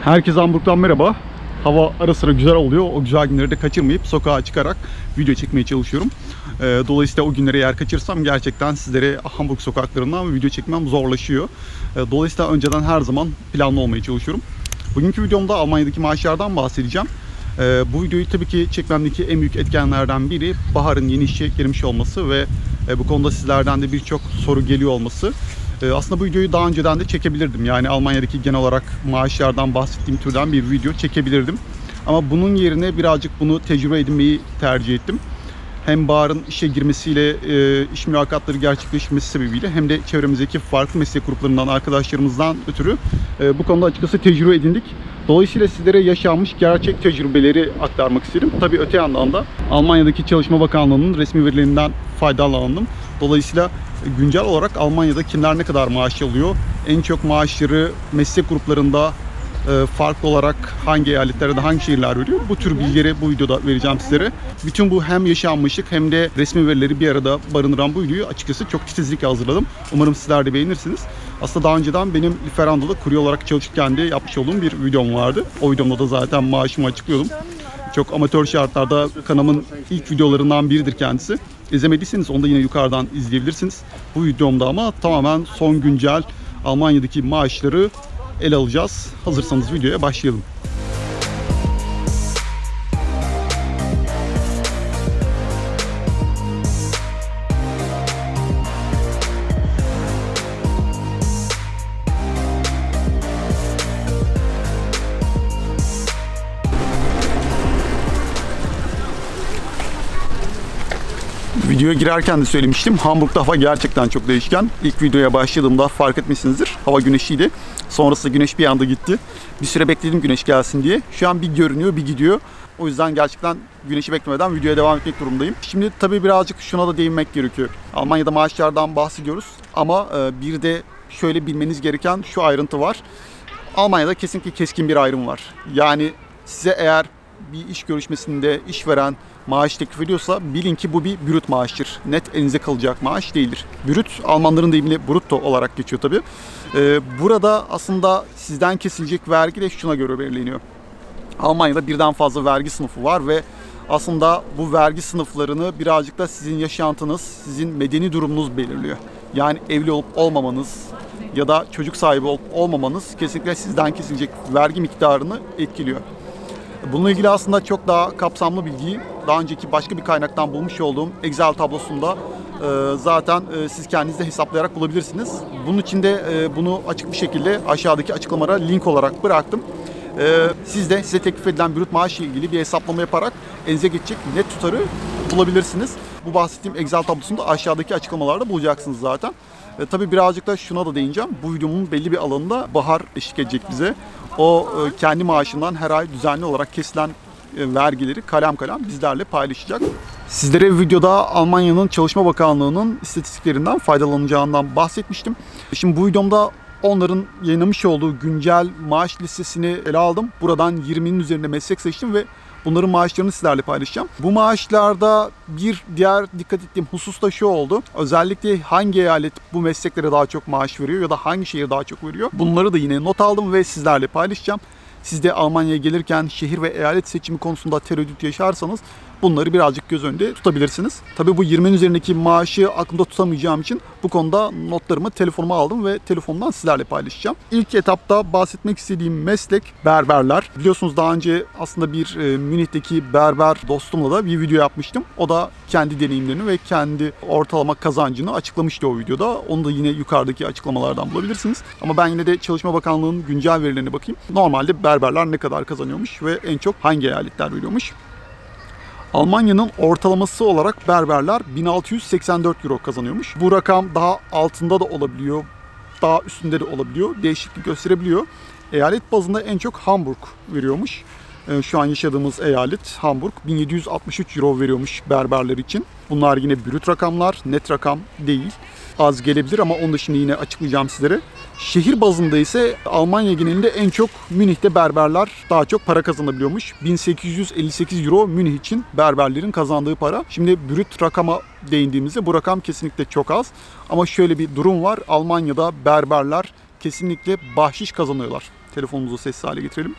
Herkese Hamburg'dan merhaba. Hava ara sıra güzel oluyor. O güzel günleri de kaçırmayıp sokağa çıkarak video çekmeye çalışıyorum. Dolayısıyla o günleri eğer kaçırsam gerçekten sizlere Hamburg sokaklarından video çekmem zorlaşıyor. Dolayısıyla önceden her zaman planlı olmaya çalışıyorum. Bugünkü videomda Almanya'daki maaşlardan bahsedeceğim. Bu videoyu tabii ki çekmemdeki en büyük etkenlerden biri baharın yeni işe girmiş olması ve bu konuda sizlerden de birçok soru geliyor olması. Aslında bu videoyu daha önceden de çekebilirdim. Yani Almanya'daki genel olarak maaşlardan bahsettiğim türden bir video çekebilirdim. Ama bunun yerine birazcık bunu tecrübe edinmeyi tercih ettim. Hem baharın işe girmesiyle, iş mülakatları gerçekleşmesi sebebiyle hem de çevremizdeki farklı meslek gruplarından arkadaşlarımızdan ötürü bu konuda açıkçası tecrübe edindik. Dolayısıyla sizlere yaşanmış gerçek tecrübeleri aktarmak istedim. Tabii öte yandan da Almanya'daki Çalışma Bakanlığı'nın resmi verilerinden faydalandım. Dolayısıyla güncel olarak Almanya'da kimler ne kadar maaş alıyor, en çok maaşları meslek gruplarında farklı olarak hangi eyaletlerde hangi şehirler veriyor, bu tür bilgileri bu videoda vereceğim sizlere. Bütün bu hem yaşanmışlık hem de resmi verileri bir arada barındıran bu videoyu açıkçası çok titizlikle hazırladım. Umarım sizler de beğenirsiniz. Aslında daha önceden benim Lieferando'da kurye olarak çalışırken de yapmış olduğum bir videom vardı. O videomda da zaten maaşımı açıklıyordum. Çok amatör şartlarda kanalımın ilk videolarından biridir kendisi. İzlemediyseniz onu da yine yukarıdan izleyebilirsiniz. Bu videomda ama tamamen son güncel Almanya'daki maaşları ele alacağız. Hazırsanız videoya başlayalım. Videoya girerken de söylemiştim. Hamburg'da hava gerçekten çok değişken. İlk videoya başladığımda fark etmişsinizdir. Hava güneşliydi. Sonrasında güneş bir anda gitti. Bir süre bekledim güneş gelsin diye. Şu an bir görünüyor, bir gidiyor. O yüzden gerçekten güneşi beklemeden videoya devam etmek durumundayım. Şimdi tabii birazcık şuna da değinmek gerekiyor. Almanya'da maaşlardan bahsediyoruz. Ama bir de şöyle bilmeniz gereken şu ayrıntı var. Almanya'da kesinlikle keskin bir ayrım var. Yani size eğer bir iş görüşmesinde işveren maaş teklif ediyorsa bilin ki bu bir brüt maaştır. Net elinize kalacak maaş değildir. Brüt, Almanların deyimiyle brutto olarak geçiyor tabii. Burada aslında sizden kesilecek vergi de şuna göre belirleniyor. Almanya'da birden fazla vergi sınıfı var ve aslında bu vergi sınıflarını birazcık da sizin yaşantınız, sizin medeni durumunuz belirliyor. Yani evli olup olmamanız ya da çocuk sahibi olup olmamanız kesinlikle sizden kesilecek vergi miktarını etkiliyor. Bununla ilgili aslında çok daha kapsamlı bilgiyi daha önceki başka bir kaynaktan bulmuş olduğum Excel tablosunda zaten siz kendiniz de hesaplayarak bulabilirsiniz. Bunun için de bunu açık bir şekilde aşağıdaki açıklamalara link olarak bıraktım. Siz de size teklif edilen brüt maaşla ilgili bir hesaplama yaparak elinize geçecek net tutarı bulabilirsiniz. Bu bahsettiğim Excel tablosunda aşağıdaki açıklamalarda bulacaksınız zaten. Tabii birazcık da şuna da değineceğim. Bu videomun belli bir alanında Bahar eşlik edecek bize. O kendi maaşından her ay düzenli olarak kesilen vergileri kalem kalem bizlerle paylaşacak. Sizlere videoda Almanya'nın Çalışma Bakanlığı'nın istatistiklerinden faydalanacağından bahsetmiştim. Şimdi bu videomda onların yayınlamış olduğu güncel maaş listesini ele aldım. Buradan 20'nin üzerinde meslek seçtim ve bunların maaşlarını sizlerle paylaşacağım. Bu maaşlarda bir diğer dikkat ettiğim husus da şu oldu. Özellikle hangi eyalet bu mesleklere daha çok maaş veriyor ya da hangi şehir daha çok veriyor? Bunları da yine not aldım ve sizlerle paylaşacağım. Siz de Almanya'ya gelirken şehir ve eyalet seçimi konusunda tereddüt yaşarsanız bunları birazcık göz önünde tutabilirsiniz. Tabii bu 20'nin üzerindeki maaşı aklımda tutamayacağım için bu konuda notlarımı telefonuma aldım ve telefondan sizlerle paylaşacağım. İlk etapta bahsetmek istediğim meslek berberler. Biliyorsunuz daha önce aslında bir Münih'teki berber dostumla da bir video yapmıştım. O da kendi deneyimlerini ve kendi ortalama kazancını açıklamıştı o videoda. Onu da yine yukarıdaki açıklamalardan bulabilirsiniz. Ama ben yine de Çalışma Bakanlığı'nın güncel verilerine bakayım. Normalde berberler ne kadar kazanıyormuş ve en çok hangi eyaletler veriyormuş? Almanya'nın ortalaması olarak berberler 1684 euro kazanıyormuş. Bu rakam daha altında da olabiliyor, daha üstünde de olabiliyor, değişiklik gösterebiliyor. Eyalet bazında en çok Hamburg veriyormuş. Şu an yaşadığımız eyalet Hamburg 1763 euro veriyormuş berberler için. Bunlar yine brüt rakamlar, net rakam değil. Az gelebilir ama onu da şimdi yine açıklayacağım sizlere. Şehir bazında ise Almanya genelinde en çok Münih'te berberler daha çok para kazanabiliyormuş. 1858 euro Münih için berberlerin kazandığı para. Şimdi brüt rakama değindiğimizde bu rakam kesinlikle çok az. Ama şöyle bir durum var. Almanya'da berberler kesinlikle bahşiş kazanıyorlar. Telefonumuzu sessiz hale getirelim.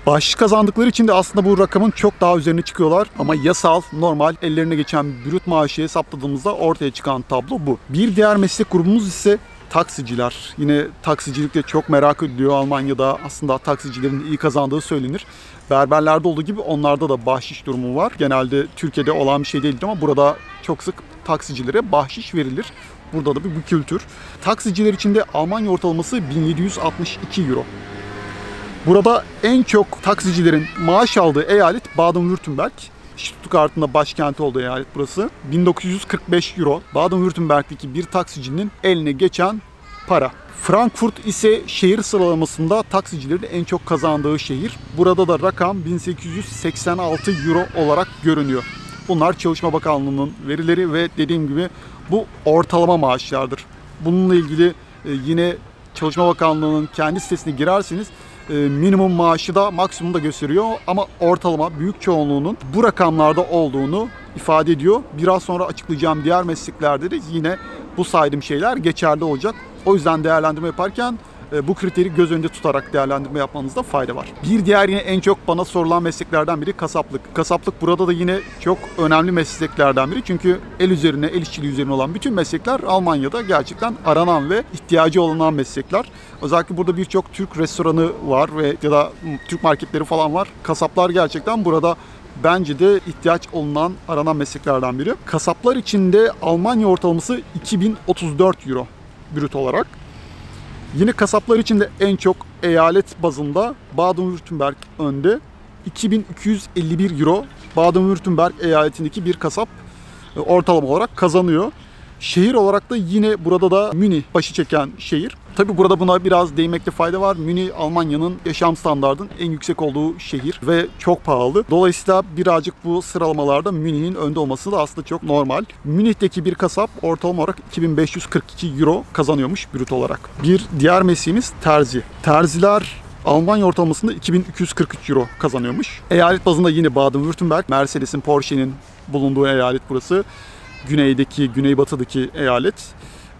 Bahşiş kazandıkları için de aslında bu rakamın çok daha üzerine çıkıyorlar. Ama yasal, normal ellerine geçen brüt maaşı hesapladığımızda ortaya çıkan tablo bu. Bir diğer meslek grubumuz ise taksiciler. Yine taksicilik de çok merak ediliyor. Almanya'da aslında taksicilerin iyi kazandığı söylenir. Berberlerde olduğu gibi onlarda da bahşiş durumu var. Genelde Türkiye'de olan bir şey değildir ama burada çok sık taksicilere bahşiş verilir. Burada da bir kültür. Taksiciler için de Almanya ortalaması 1762 euro. Burada en çok taksicilerin maaş aldığı eyalet Baden-Württemberg. Stuttgart'ın da başkenti olduğu eyalet burası. 1945 euro Baden-Württemberg'deki bir taksicinin eline geçen para. Frankfurt ise şehir sıralamasında taksicilerin en çok kazandığı şehir. Burada da rakam 1886 euro olarak görünüyor. Bunlar Çalışma Bakanlığı'nın verileri ve dediğim gibi bu ortalama maaşlardır. Bununla ilgili yine Çalışma Bakanlığı'nın kendi sitesine girerseniz minimum maaşı da maksimum da gösteriyor ama ortalama büyük çoğunluğunun bu rakamlarda olduğunu ifade ediyor. Biraz sonra açıklayacağım diğer mesleklerde de yine bu saydığım şeyler geçerli olacak. O yüzden değerlendirme yaparken bu kriteri göz önünde tutarak değerlendirme yapmanızda fayda var. Bir diğer yine en çok bana sorulan mesleklerden biri kasaplık. Kasaplık burada da yine çok önemli mesleklerden biri. Çünkü el üzerine, el işçiliği üzerine olan bütün meslekler Almanya'da gerçekten aranan ve ihtiyacı olunan meslekler. Özellikle burada birçok Türk restoranı var ve ya da Türk marketleri falan var. Kasaplar gerçekten burada bence de ihtiyaç olunan, aranan mesleklerden biri. Kasaplar için de Almanya ortalaması 2034 euro brüt olarak. Yine kasaplar için de en çok eyalet bazında Baden-Württemberg önde. 2251 euro Baden-Württemberg eyaletindeki bir kasap ortalama olarak kazanıyor. Şehir olarak da yine burada da Münih başı çeken şehir. Tabi burada buna biraz değinmekte fayda var. Münih Almanya'nın yaşam standartının en yüksek olduğu şehir ve çok pahalı. Dolayısıyla birazcık bu sıralamalarda Münih'in önde olması da aslında çok normal. Münih'teki bir kasap ortalama olarak 2542 euro kazanıyormuş brüt olarak. Bir diğer mesleğimiz terzi. Terziler Almanya ortalamasında 2243 euro kazanıyormuş. Eyalet bazında yine Baden-Württemberg, Mercedes'in, Porsche'nin bulunduğu eyalet burası. Güneydeki, güneybatıdaki eyalet.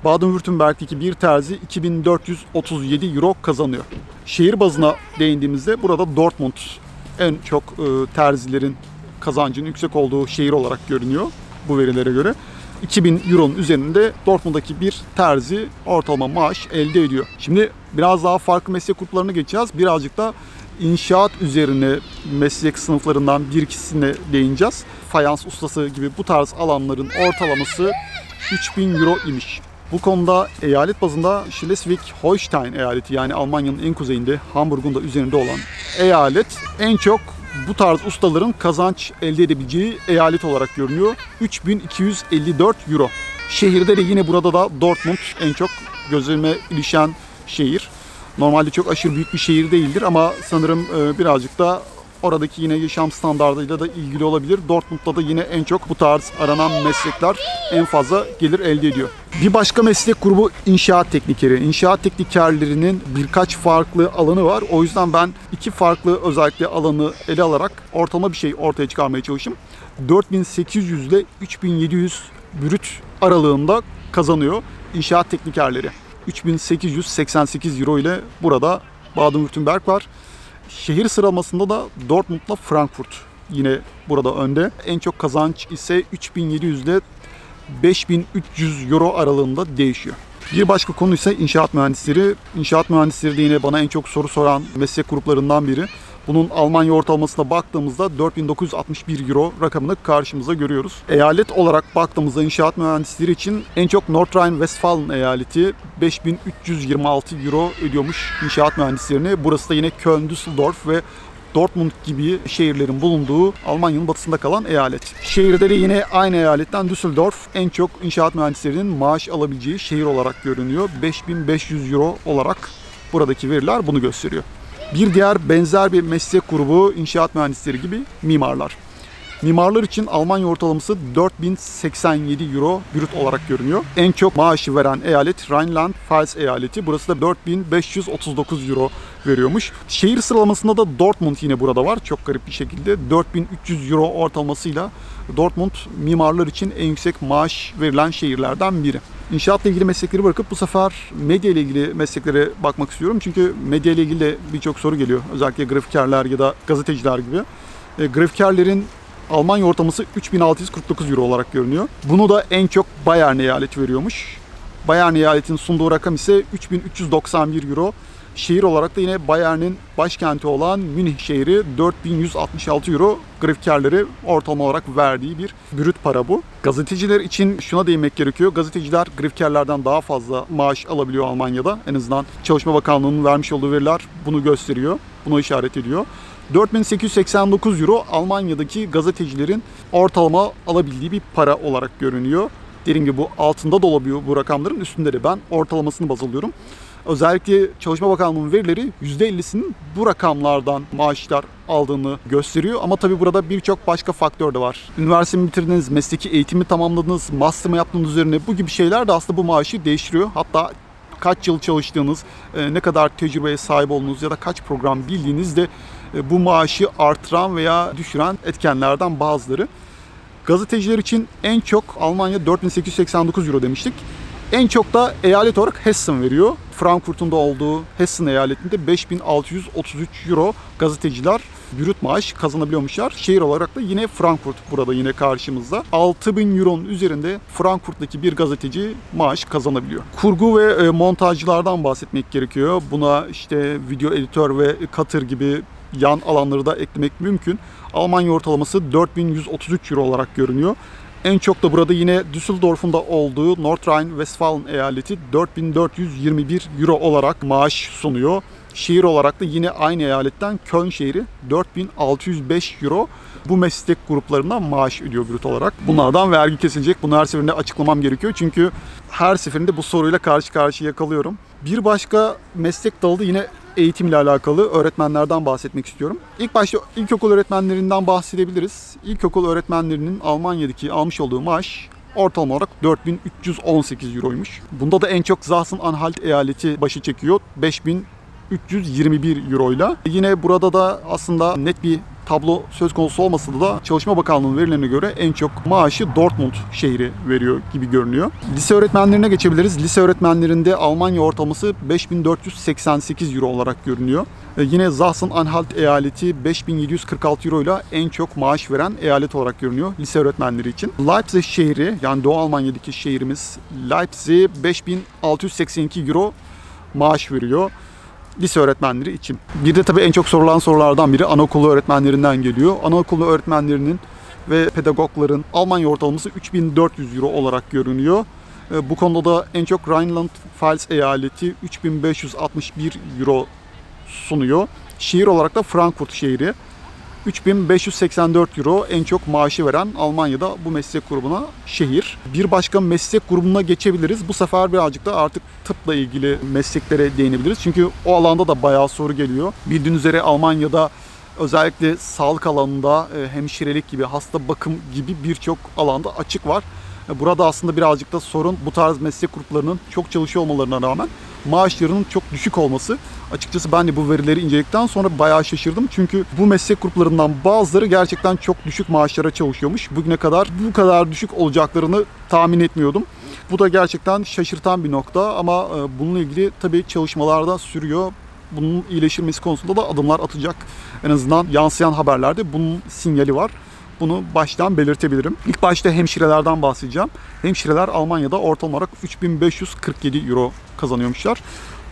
Baden-Württemberg'deki bir terzi 2437 euro kazanıyor. Şehir bazına değindiğimizde burada Dortmund en çok terzilerin kazancının yüksek olduğu şehir olarak görünüyor bu verilere göre. 2000 euronun üzerinde Dortmund'daki bir terzi ortalama maaş elde ediyor. Şimdi biraz daha farklı meslek gruplarına geçeceğiz. Birazcık da İnşaat üzerine meslek sınıflarından bir ikisine değineceğiz. Fayans ustası gibi bu tarz alanların ortalaması 3000 euro imiş. Bu konuda eyalet bazında Schleswig-Holstein eyaleti, yani Almanya'nın en kuzeyinde, Hamburg'un da üzerinde olan eyalet en çok bu tarz ustaların kazanç elde edebileceği eyalet olarak görünüyor. 3254 euro. Şehirde de yine burada da Dortmund en çok gözüme ilişen şehir. Normalde çok aşırı büyük bir şehir değildir ama sanırım birazcık da oradaki yine yaşam standartıyla da ilgili olabilir. Dortmund'da da yine en çok bu tarz aranan meslekler en fazla gelir elde ediyor. Bir başka meslek grubu inşaat teknikeri. İnşaat teknikerlerinin birkaç farklı alanı var. O yüzden ben iki farklı özellikle alanı ele alarak ortalama bir şey ortaya çıkarmaya çalıştım. 4800 ile 3700 brüt aralığında kazanıyor inşaat teknikerleri. 3888 euro ile burada Baden-Württemberg var. Şehir sıralamasında da Dortmund'la Frankfurt yine burada önde. En çok kazanç ise 3700 ile 5300 euro aralığında değişiyor. Bir başka konu ise inşaat mühendisleri. İnşaat mühendisleri de yine bana en çok soru soran meslek gruplarından biri. Bunun Almanya ortalamasına baktığımızda 4961 euro rakamını karşımıza görüyoruz. Eyalet olarak baktığımızda inşaat mühendisleri için en çok Nordrhein-Westfalen eyaleti 5326 euro ödüyormuş inşaat mühendislerine. Burası da yine Köln, Düsseldorf ve Dortmund gibi şehirlerin bulunduğu Almanya'nın batısında kalan eyalet. Şehirde de yine aynı eyaletten Düsseldorf en çok inşaat mühendislerinin maaş alabileceği şehir olarak görünüyor. 5500 euro olarak buradaki veriler bunu gösteriyor. Bir diğer benzer bir meslek grubu inşaat mühendisleri gibi mimarlar. Mimarlar için Almanya ortalaması 4087 euro brüt olarak görünüyor. En çok maaşı veren eyalet Rheinland-Pfalz eyaleti. Burası da 4539 euro veriyormuş. Şehir sıralamasında da Dortmund yine burada var. Çok garip bir şekilde 4300 euro ortalamasıyla Dortmund mimarlar için en yüksek maaş verilen şehirlerden biri. İnşaatla ilgili meslekleri bırakıp bu sefer medya ile ilgili mesleklere bakmak istiyorum. Çünkü medya ile ilgili de birçok soru geliyor. Özellikle grafikerler ya da gazeteciler gibi. Grafikerlerin Almanya ortalaması 3649 euro olarak görünüyor. Bunu da en çok Bayern eyaleti veriyormuş. Bayern eyaletin sunduğu rakam ise 3391 euro. Şehir olarak da yine Bayern'in başkenti olan Münih şehri 4166 euro grafikerleri ortalama olarak verdiği bir brüt para bu. Gazeteciler için şuna değinmek gerekiyor. Gazeteciler grafikerlerden daha fazla maaş alabiliyor Almanya'da. En azından Çalışma Bakanlığı'nın vermiş olduğu veriler bunu gösteriyor. Bunu işaret ediyor. 4889 euro Almanya'daki gazetecilerin ortalama alabildiği bir para olarak görünüyor. Dediğim gibi bu altında da olabiliyor bu rakamların, üstünde de ben ortalamasını baz alıyorum. Özellikle Çalışma Bakanlığı'nın verileri %50'sinin bu rakamlardan maaşlar aldığını gösteriyor. Ama tabii burada birçok başka faktör de var. Üniversiteyi bitirdiniz, mesleki eğitimi tamamladınız, master mı yaptığınız üzerine bu gibi şeyler de aslında bu maaşı değiştiriyor. Hatta kaç yıl çalıştığınız, ne kadar tecrübeye sahip olduğunuz ya da kaç program bildiğiniz de bu maaşı artıran veya düşüren etkenlerden bazıları. Gazeteciler için en çok Almanya 4889 euro demiştik. En çok da eyalet olarak Hessen veriyor. Frankfurt'un da olduğu Hessen eyaletinde 5633 euro gazeteciler brüt maaş kazanabiliyormuşlar. Şehir olarak da yine Frankfurt burada yine karşımızda. 6000 euronun üzerinde Frankfurt'taki bir gazeteci maaş kazanabiliyor. Kurgu ve montajcılardan bahsetmek gerekiyor. Buna işte video editör ve cutter gibi yan alanları da eklemek mümkün. Almanya ortalaması 4133 euro olarak görünüyor. En çok da burada yine Düsseldorf'un da olduğu Nordrhein-Westfalen eyaleti 4421 euro olarak maaş sunuyor. Şehir olarak da yine aynı eyaletten Köln şehri 4605 euro bu meslek gruplarından maaş ödüyor brüt olarak. Bunlardan vergi kesilecek. Bunu her seferinde açıklamam gerekiyor. Çünkü her seferinde bu soruyla karşı karşıya kalıyorum. Bir başka meslek dalı da yine eğitimle alakalı öğretmenlerden bahsetmek istiyorum. İlk başta ilkokul öğretmenlerinden bahsedebiliriz. İlkokul öğretmenlerinin Almanya'daki almış olduğu maaş ortalama olarak 4318 euroymuş. Bunda da en çok Sachsen-Anhalt eyaleti başı çekiyor. 5321 euroyla. Yine burada da aslında net bir tablo söz konusu olmasa da Çalışma Bakanlığı'nın verilerine göre en çok maaşı Dortmund şehri veriyor gibi görünüyor. Lise öğretmenlerine geçebiliriz. Lise öğretmenlerinde Almanya ortalaması 5488 euro olarak görünüyor. Yine Sachsen-Anhalt eyaleti 5746 euro ile en çok maaş veren eyalet olarak görünüyor lise öğretmenleri için. Leipzig şehri, yani Doğu Almanya'daki şehrimiz Leipzig 5682 euro maaş veriyor lise öğretmenleri için. Bir de tabii en çok sorulan sorulardan biri anaokulu öğretmenlerinden geliyor. Anaokulu öğretmenlerinin ve pedagogların Almanya ortalaması 3400 euro olarak görünüyor. Bu konuda da en çok Rheinland-Pfalz eyaleti 3561 euro sunuyor. Şehir olarak da Frankfurt şehri 3584 euro en çok maaşı veren Almanya'da bu meslek grubuna şehir. Bir başka meslek grubuna geçebiliriz. Bu sefer birazcık da artık tıpla ilgili mesleklere değinebiliriz. Çünkü o alanda da bayağı soru geliyor. Bildiğiniz üzere Almanya'da özellikle sağlık alanında hemşirelik gibi, hasta bakım gibi birçok alanda açık var. Burada aslında birazcık da sorun bu tarz meslek gruplarının çok çalışıyor olmalarına rağmen maaşlarının çok düşük olması. Açıkçası ben de bu verileri inceledikten sonra bayağı şaşırdım. Çünkü bu meslek gruplarından bazıları gerçekten çok düşük maaşlara çalışıyormuş. Bugüne kadar bu kadar düşük olacaklarını tahmin etmiyordum. Bu da gerçekten şaşırtan bir nokta ama bununla ilgili tabii çalışmalar da sürüyor. Bunun iyileştirilmesi konusunda da adımlar atacak. En azından yansıyan haberlerde bunun sinyali var. Bunu baştan belirtebilirim. İlk başta hemşirelerden bahsedeceğim. Hemşireler Almanya'da ortalama olarak 3547 euro kazanıyormuşlar.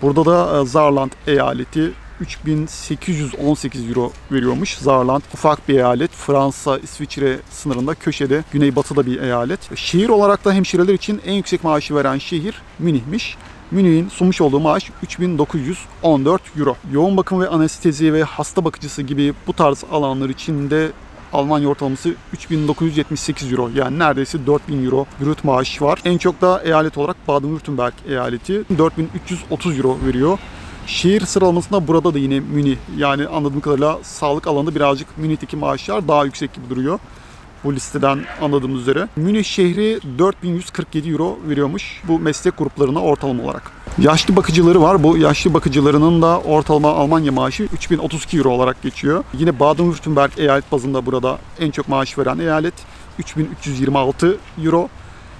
Burada da Saarland eyaleti 3818 euro veriyormuş. Saarland ufak bir eyalet. Fransa, İsviçre sınırında köşede, güneybatıda bir eyalet. Şehir olarak da hemşireler için en yüksek maaşı veren şehir Münih'miş. Münih'in sunmuş olduğu maaş 3914 euro. Yoğun bakım ve anestezi ve hasta bakıcısı gibi bu tarz alanlar içinde Almanya ortalaması 3978 euro, yani neredeyse 4000 euro brüt maaş var. En çok da eyalet olarak Baden-Württemberg eyaleti 4330 euro veriyor. Şehir sıralamasında burada da yine Münih, yani anladığım kadarıyla sağlık alanında birazcık Münih'teki maaşlar daha yüksek gibi duruyor. bu listeden anladığımız üzere. Münih şehri 4147 euro veriyormuş bu meslek gruplarına ortalama olarak. Yaşlı bakıcıları var. Bu yaşlı bakıcılarının da ortalama Almanya maaşı 3032 euro olarak geçiyor. Yine Baden-Württemberg eyalet bazında burada en çok maaş veren eyalet 3326 euro.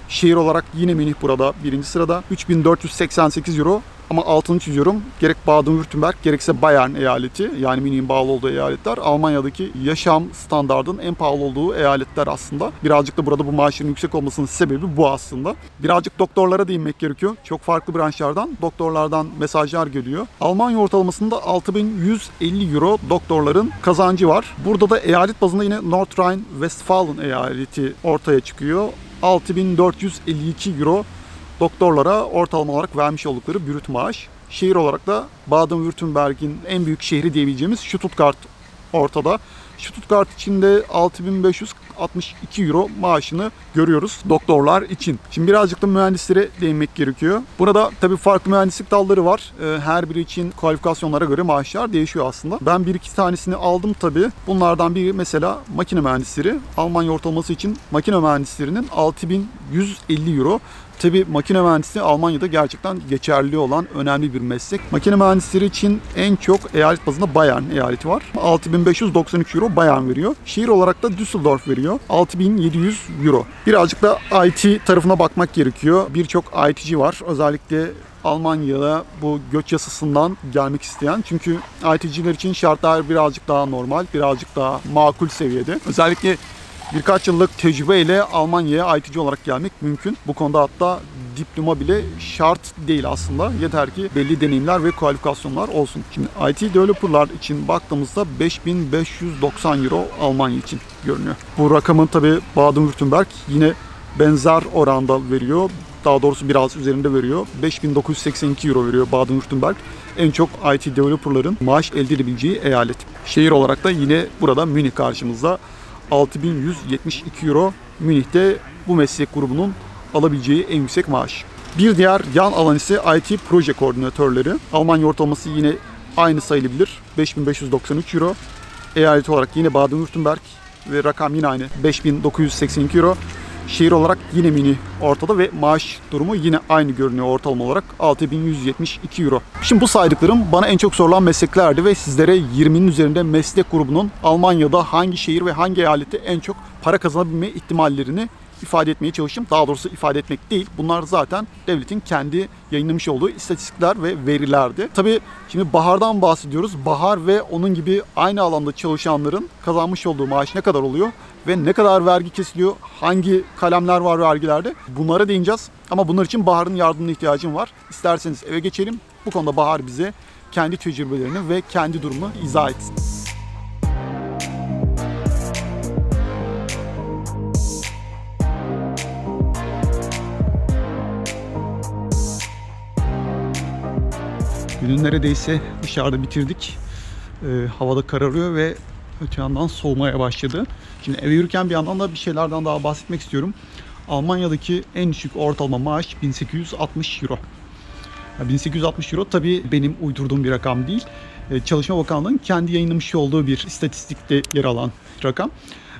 Şehir olarak yine Münih burada birinci sırada 3488 euro. Ama altını çiziyorum. Gerek Baden-Württemberg gerekse Bayern eyaleti, yani Münih'in bağlı olduğu eyaletler Almanya'daki yaşam standardının en pahalı olduğu eyaletler aslında. Birazcık da burada bu maaşların yüksek olmasının sebebi bu aslında. Birazcık doktorlara değinmek gerekiyor. Çok farklı branşlardan, doktorlardan mesajlar geliyor. Almanya ortalamasında 6150 euro doktorların kazancı var. Burada da eyalet bazında yine North Rhine-Westfalen eyaleti ortaya çıkıyor. 6452 euro doktorlara ortalama olarak vermiş oldukları brüt maaş. Şehir olarak da Baden-Württemberg'in en büyük şehri diyebileceğimiz Stuttgart ortada. Stuttgart için de 6562 euro maaşını görüyoruz doktorlar için. Şimdi birazcık da mühendislere değinmek gerekiyor. Burada tabii farklı mühendislik dalları var. Her biri için kualifikasyonlara göre maaşlar değişiyor aslında. Ben bir iki tanesini aldım tabii. Bunlardan biri mesela makine mühendisleri. Almanya ortalaması için makine mühendislerinin 6150 euro. Tabii makine mühendisliği Almanya'da gerçekten geçerli olan önemli bir meslek. Makine mühendisleri için en çok eyalet bazında Bayern eyaleti var. 6593 euro Bayern veriyor. Şehir olarak da Düsseldorf veriyor. 6700 euro. Birazcık da IT tarafına bakmak gerekiyor. Birçok IT'ci var. Özellikle Almanya'da bu göç yasasından gelmek isteyen. Çünkü IT'ciler için şartlar birazcık daha normal, birazcık daha makul seviyede. Özellikle birkaç yıllık tecrübeyle Almanya'ya IT'ci olarak gelmek mümkün. Bu konuda hatta diploma bile şart değil aslında. Yeter ki belli deneyimler ve kualifikasyonlar olsun. Şimdi IT developerlar için baktığımızda 5590 euro Almanya için görünüyor. Bu rakamın tabii Baden-Württemberg yine benzer oranda veriyor. Daha doğrusu biraz üzerinde veriyor. 5982 euro veriyor Baden-Württemberg. En çok IT developerların maaş elde edebileceği eyalet. Şehir olarak da yine burada Münih karşımızda. 6172 euro Münih'te bu meslek grubunun alabileceği en yüksek maaş. Bir diğer yan alan ise IT proje koordinatörleri. Almanya ortalaması yine aynı sayılabilir. 5593 euro. Eyalet olarak yine Baden-Württemberg ve rakam yine aynı. 5982 euro. Şehir olarak yine Münih ortada ve maaş durumu yine aynı görünüyor ortalama olarak 6172 euro. Şimdi bu saydıklarım bana en çok sorulan mesleklerdi ve sizlere 20'nin üzerinde meslek grubunun Almanya'da hangi şehir ve hangi eyalette en çok para kazanabilme ihtimallerini ifade etmeye çalıştım. Daha doğrusu ifade etmek değil. Bunlar zaten devletin kendi yayınlamış olduğu istatistikler ve verilerdi. Tabii şimdi Bahar'dan bahsediyoruz. Bahar ve onun gibi aynı alanda çalışanların kazanmış olduğu maaş ne kadar oluyor? Ve ne kadar vergi kesiliyor? Hangi kalemler var vergilerde? Bunlara değineceğiz. Ama bunlar için Bahar'ın yardımına ihtiyacım var. İsterseniz eve geçelim. Bu konuda Bahar bize kendi tecrübelerini ve kendi durumunu izah etsin. Günün neredeyse dışarıda bitirdik. Havada kararıyor ve öte yandan soğumaya başladı. Şimdi eve yürürken bir yandan da bir şeylerden daha bahsetmek istiyorum. Almanya'daki en düşük ortalama maaş 1860 euro. 1860 euro tabii benim uydurduğum bir rakam değil. Çalışma Bakanlığı'nın kendi yayınlamış olduğu bir istatistikte yer alan rakam.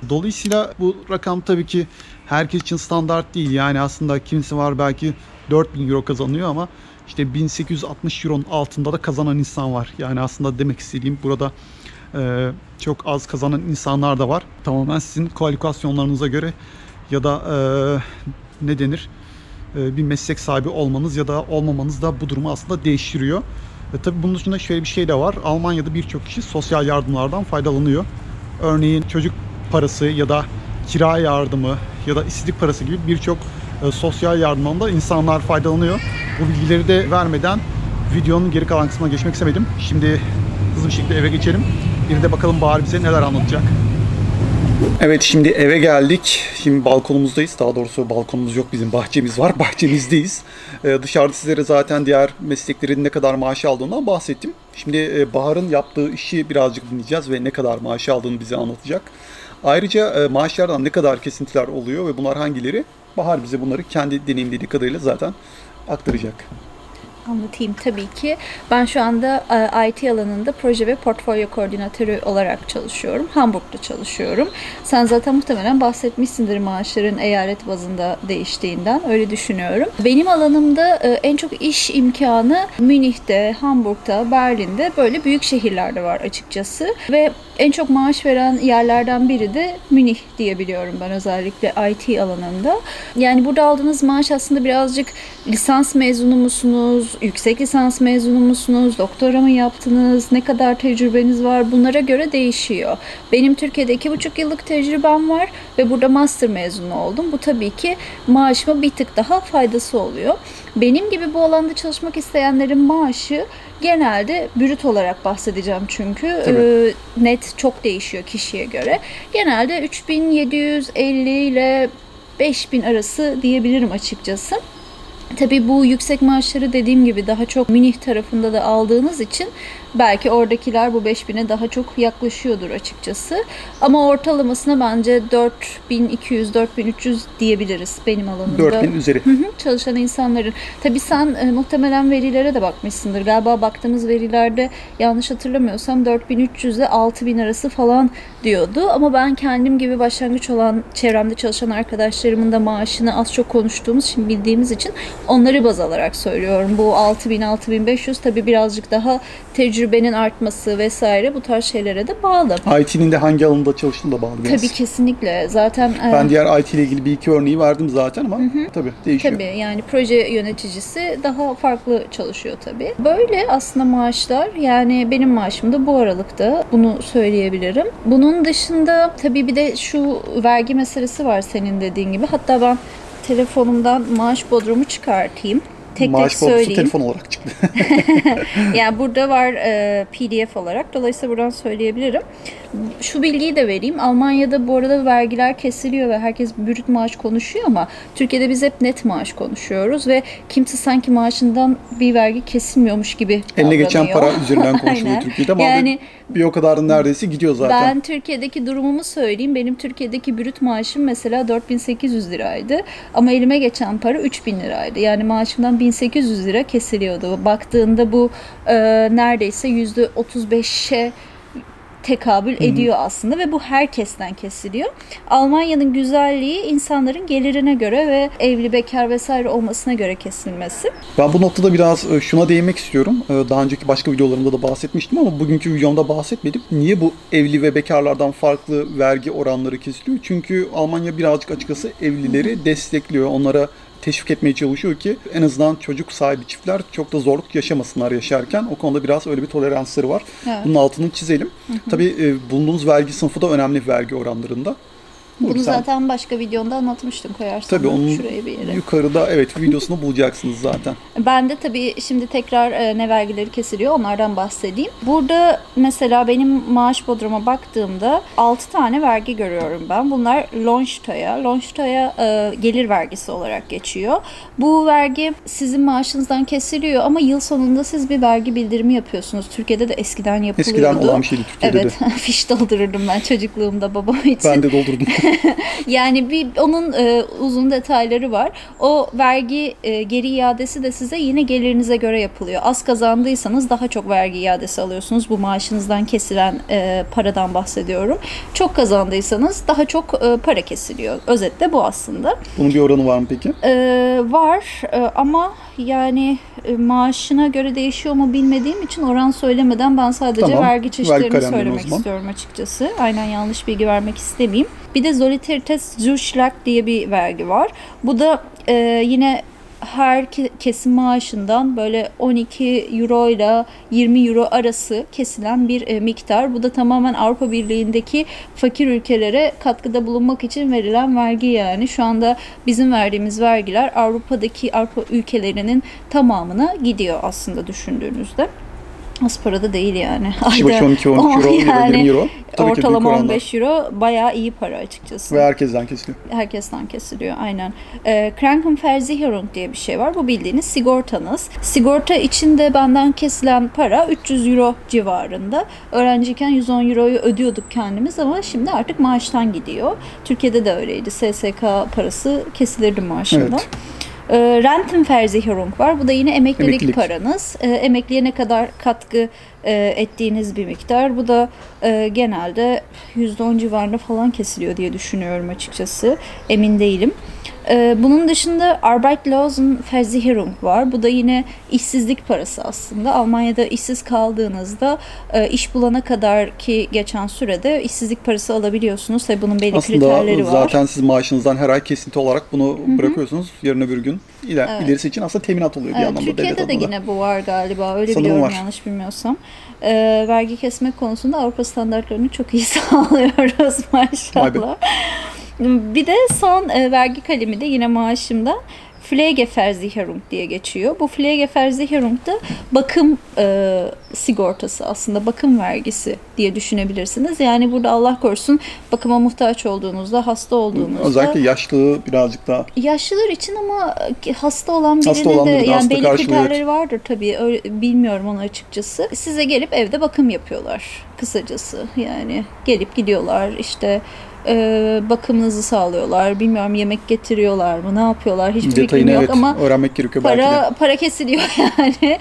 Dolayısıyla bu rakam tabii ki herkes için standart değil. Yani aslında kimisi var belki 4000 euro kazanıyor ama işte 1860 euronun altında da kazanan insan var. Yani aslında demek istediğim burada çok az kazanan insanlar da var. Tamamen sizin kualifikasyonlarınıza göre ya da ne denir bir meslek sahibi olmanız ya da olmamanız da bu durumu aslında değiştiriyor. Tabii bunun dışında şöyle bir şey de var. Almanya'da birçok kişi sosyal yardımlardan faydalanıyor. Örneğin çocuk parası ya da kira yardımı ya da işsizlik parası gibi birçok sosyal yardımdan da insanlar faydalanıyor. Bu bilgileri de vermeden videonun geri kalan kısmına geçmek istemedim. Şimdi hızlı bir şekilde eve geçelim. Bir de bakalım Bahar bize neler anlatacak. Evet, şimdi eve geldik. Şimdi balkonumuzdayız. Daha doğrusu balkonumuz yok, bizim bahçemiz var. Bahçemizdeyiz. Dışarıda sizlere zaten diğer mesleklerin ne kadar maaş aldığından bahsettim. Şimdi Bahar'ın yaptığı işi birazcık dinleyeceğiz ve ne kadar maaş aldığını bize anlatacak. Ayrıca maaşlardan ne kadar kesintiler oluyor ve bunlar hangileri? Bahar bize bunları kendi deneyimlediği kadarıyla zaten aktaracak. Anlatayım tabii ki. Ben şu anda IT alanında proje ve portfolyo koordinatörü olarak çalışıyorum. Hamburg'da çalışıyorum. Sen zaten muhtemelen bahsetmişsindir maaşların eyalet bazında değiştiğinden. Öyle düşünüyorum. Benim alanımda en çok iş imkanı Münih'te, Hamburg'da, Berlin'de, böyle büyük şehirlerde var açıkçası. Ve en çok maaş veren yerlerden biri de Münih diyebiliyorum ben, özellikle IT alanında. Yani burada aldığınız maaş aslında birazcık lisans mezunu musunuz, yüksek lisans mezunu musunuz, doktora mı yaptınız, ne kadar tecrübeniz var, bunlara göre değişiyor. Benim Türkiye'de 2,5 yıllık tecrübem var ve burada master mezunu oldum. Bu tabii ki maaşıma bir tık daha faydası oluyor. Benim gibi bu alanda çalışmak isteyenlerin maaşı genelde brüt olarak bahsedeceğim çünkü net çok değişiyor kişiye göre. Genelde 3.750 ile 5.000 arası diyebilirim açıkçası. Tabii bu yüksek maaşları dediğim gibi daha çok Münih tarafında da aldığınız için belki oradakiler bu 5.000'e daha çok yaklaşıyordur açıkçası. Ama ortalamasına bence 4.200-4.300 diyebiliriz benim alanımda. 4.000 üzeri. Çalışan insanların. Tabii sen muhtemelen verilere de bakmışsındır. Galiba baktığımız verilerde yanlış hatırlamıyorsam 4.300 ile 6.000 arası falan diyordu. Ama ben kendim gibi başlangıç olan çevremde çalışan arkadaşlarımın da maaşını az çok konuştuğumuz için, bildiğimiz için onları baz alarak söylüyorum. Bu 6.000-6.500 tabii birazcık daha tecrübenin artması vesaire bu tarz şeylere de bağlı. IT'nin de hangi alanında çalıştığına da bağlı biraz. Tabii kesinlikle. Zaten ben diğer IT ile ilgili bir iki örneği verdim zaten ama tabii değişiyor. Tabii yani proje yöneticisi daha farklı çalışıyor tabii. Böyle aslında maaşlar, yani benim maaşım da bu aralıkta, bunu söyleyebilirim. Bunun dışında tabii bir de şu vergi meselesi var senin dediğin gibi. Hatta ben telefonumdan maaş bodrumu çıkartayım. Tek maaş söyleyeyim. Telefon olarak çıktı. Yani burada var PDF olarak. Dolayısıyla buradan söyleyebilirim. Şu bilgiyi de vereyim. Almanya'da bu arada vergiler kesiliyor ve herkes brüt maaş konuşuyor ama Türkiye'de biz hep net maaş konuşuyoruz ve kimse sanki maaşından bir vergi kesilmiyormuş gibi davranıyor. Eline geçen para üzerinden konuşuluyor Türkiye'de ama yani, bir o kadar da neredeyse gidiyor zaten. Ben Türkiye'deki durumumu söyleyeyim. Benim Türkiye'deki brüt maaşım mesela 4.800 liraydı ama elime geçen para 3.000 liraydı. Yani maaşımdan 1.800 lira kesiliyordu. Baktığında bu neredeyse %35'e tekabül ediyor aslında ve bu herkesten kesiliyor. Almanya'nın güzelliği insanların gelirine göre ve evli, bekar vesaire olmasına göre kesilmesi. Ben bu noktada biraz şuna değinmek istiyorum. Daha önceki başka videolarımda da bahsetmiştim ama bugünkü videomda bahsetmedim. Niye bu evli ve bekarlardan farklı vergi oranları kesiliyor? Çünkü Almanya birazcık açıkçası evlileri destekliyor. Onlara teşvik etmeye çalışıyor ki en azından çocuk sahibi çiftler çok da zorluk yaşamasınlar yaşarken. O konuda biraz öyle bir toleransları var. Evet. Bunun altını çizelim. Tabii bulunduğumuz vergi sınıfı da önemli vergi oranlarında. Bunu zaten başka videomda anlatmıştım, koyarsan. Tabii onun şuraya bir yere. Yukarıda videosunu bulacaksınız zaten. Ben de tabii şimdi tekrar ne vergileri kesiliyor onlardan bahsedeyim. Burada mesela benim maaş bodruma baktığımda 6 tane vergi görüyorum ben. Bunlar Lohnsteuer gelir vergisi olarak geçiyor. Bu vergi sizin maaşınızdan kesiliyor ama yıl sonunda siz bir vergi bildirimi yapıyorsunuz. Türkiye'de de eskiden yapılıyordu. Eskiden olan bir şeydi Türkiye'de de. Evet, fiş doldururdum ben çocukluğumda babam için. Ben de doldurdum. Yani onun uzun detayları var. O vergi geri iadesi de size yine gelirinize göre yapılıyor. Az kazandıysanız daha çok vergi iadesi alıyorsunuz. Bu maaşınızdan kesilen paradan bahsediyorum. Çok kazandıysanız daha çok para kesiliyor. Özetle bu aslında. Bunun bir oranı var mı peki? Var ama yani maaşına göre değişiyor mu bilmediğim için oran söylemeden ben sadece vergi çeşitlerini söylemek istiyorum açıkçası. Aynen, yanlış bilgi vermek istemeyeyim. Bir de Solidaritätes Zuschlag diye bir vergi var. Bu da yine her kesim maaşından böyle 12 euro ile 20 euro arası kesilen bir miktar. Bu da tamamen Avrupa Birliği'ndeki fakir ülkelere katkıda bulunmak için verilen vergi yani. Şu anda bizim verdiğimiz vergiler Avrupa ülkelerinin tamamına gidiyor aslında düşündüğünüzde. Az para da değil yani. Kişi başı 12-13 euro, yani 20 euro. Tabii ortalama 15 euro bayağı iyi para açıkçası. Ve herkesten kesiliyor. Herkesten kesiliyor aynen. Krankenversicherung diye bir şey var. Bu bildiğiniz sigortanız. Sigorta içinde benden kesilen para 300 euro civarında. Öğrenciyken 110 euroyu ödüyorduk kendimiz ama şimdi artık maaştan gidiyor. Türkiye'de de öyleydi. SSK parası kesilirdi maaşından. Evet. Rentenversicherung var. Bu da yine emeklilik. Emeklilik. Paranız. Emekliye ne kadar katkı ettiğiniz bir miktar. Bu da genelde %10 civarında falan kesiliyor diye düşünüyorum açıkçası. Emin değilim. Bunun dışında Arbeitslosenversicherung var. Bu da yine işsizlik parası aslında. Almanya'da işsiz kaldığınızda iş bulana kadar ki geçen sürede işsizlik parası alabiliyorsunuz. Tabii bunun belli kriterleri Aslında var. zaten siz maaşınızdan her ay kesinti olarak bunu bırakıyorsunuz. Yarın öbür gün ilerisi için aslında teminat oluyor bir Evet, anlamda devlet Türkiye'de de adına. yine bu var galiba. Öyle Sanırım biliyorum var. yanlış bilmiyorsam. Vergi kesmek konusunda Avrupa standartlarını çok iyi sağlıyoruz maşallah. Bir de son vergi kalemi de yine maaşımda Pflegeversicherung diye geçiyor. Bu Pflegeversicherung da bakım sigortası aslında, bakım vergisi diye düşünebilirsiniz. Yani burada Allah korusun bakıma muhtaç olduğunuzda, hasta olduğunuzda. Özellikle yaşlı birazcık daha. Yaşlılar için ama hasta olan birine Hasta olan de birine yani hasta belli karşılığı, kriterleri evet. vardır tabii. Öyle, bilmiyorum onu açıkçası. Size gelip evde bakım yapıyorlar kısacası. Yani gelip gidiyorlar işte bakımınızı sağlıyorlar. Bilmiyorum yemek getiriyorlar mı? Ne yapıyorlar? Hiçbir fikrim Detayını yok evet ama öğrenmek gerekiyor belki de. para kesiliyor yani.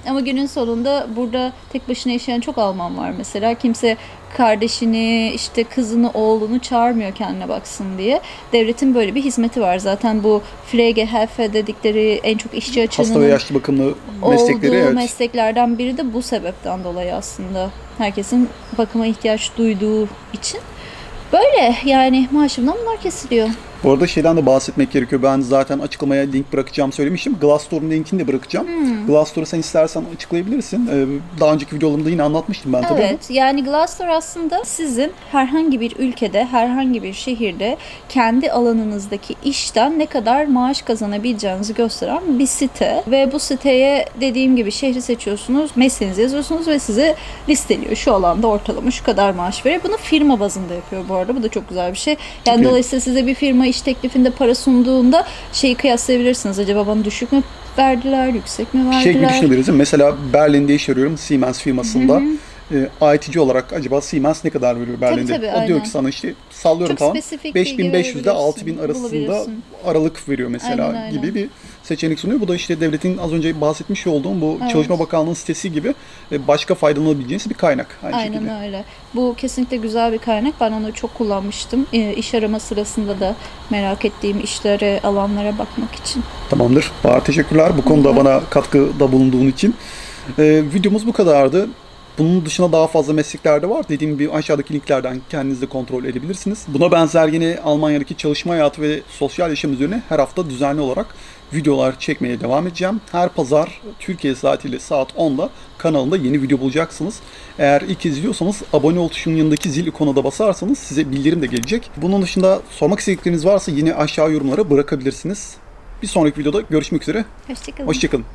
Ama günün sonunda burada tek başına yaşayan çok Alman var mesela. Kimse kardeşini, işte kızını, oğlunu çağırmıyor kendine baksın diye. Devletin böyle bir hizmeti var. Zaten bu Pflegehelfer dedikleri en çok işçi Hasta ve açığının yaşlı bakımlı meslekleri, olduğu evet. mesleklerden biri de bu sebepten dolayı aslında. Herkesin bakıma ihtiyaç duyduğu için. Böyle yani maaşımdan bunlar kesiliyor. Bu arada şeyden de bahsetmek gerekiyor. Ben zaten açıklamaya link bırakacağım söylemiştim. Glassdoor'un linkini de bırakacağım. Glassdoor'u sen istersen açıklayabilirsin. Daha önceki videolarımda yine anlatmıştım ben tabii. Evet, yani Glassdoor aslında sizin herhangi bir ülkede, herhangi bir şehirde kendi alanınızdaki işten ne kadar maaş kazanabileceğinizi gösteren bir site. Ve bu siteye dediğim gibi şehri seçiyorsunuz, mesleğinizi yazıyorsunuz ve size listeliyor. Şu alanda ortalama şu kadar maaş veriyor. Bunu firma bazında yapıyor bu arada. Bu da çok güzel bir şey. Yani Çok iyi. dolayısıyla size bir firma iş teklifinde para sunduğunda şeyi kıyaslayabilirsiniz. Acaba bana düşük mü verdiler, yüksek mi verdiler? Şey gibi düşünebiliriz. Mesela Berlin'de iş arıyorum Siemens firmasında. IT'ci olarak acaba Siemens ne kadar veriyor Berlin'de? tabii, O diyor aynen. ki sana işte sallıyorum Çok tamam. spesifik bilgi 5500 ile verebilirsin, 6000 arasında bulabilirsin. aralık veriyor mesela Aynen. gibi bir seçenek sunuyor. Bu da işte devletin az önce bahsetmiş olduğum bu Çalışma Bakanlığı'nın sitesi gibi başka faydalanabileceğiniz bir kaynak aynı şekilde. Aynen öyle. Bu kesinlikle güzel bir kaynak. Ben onu çok kullanmıştım. İş arama sırasında da merak ettiğim işlere, alanlara bakmak için. Tamamdır. Bahar teşekkürler bu konuda bana katkıda bulunduğun için. Videomuz bu kadardı. Bunun dışında daha fazla meslekler de var. Dediğim gibi aşağıdaki linklerden kendiniz de kontrol edebilirsiniz. Buna benzer yine Almanya'daki çalışma hayatı ve sosyal yaşam üzerine her hafta düzenli olarak videolar çekmeye devam edeceğim. Her pazar Türkiye saatiyle saat 10'da kanalımda yeni video bulacaksınız. Eğer ilk izliyorsanız abone ol tuşunun yanındaki zil ikonuna da basarsanız size bildirim de gelecek. Bunun dışında sormak istedikleriniz varsa yine aşağı yorumlara bırakabilirsiniz. Bir sonraki videoda görüşmek üzere. Hoşçakalın. Hoşçakalın.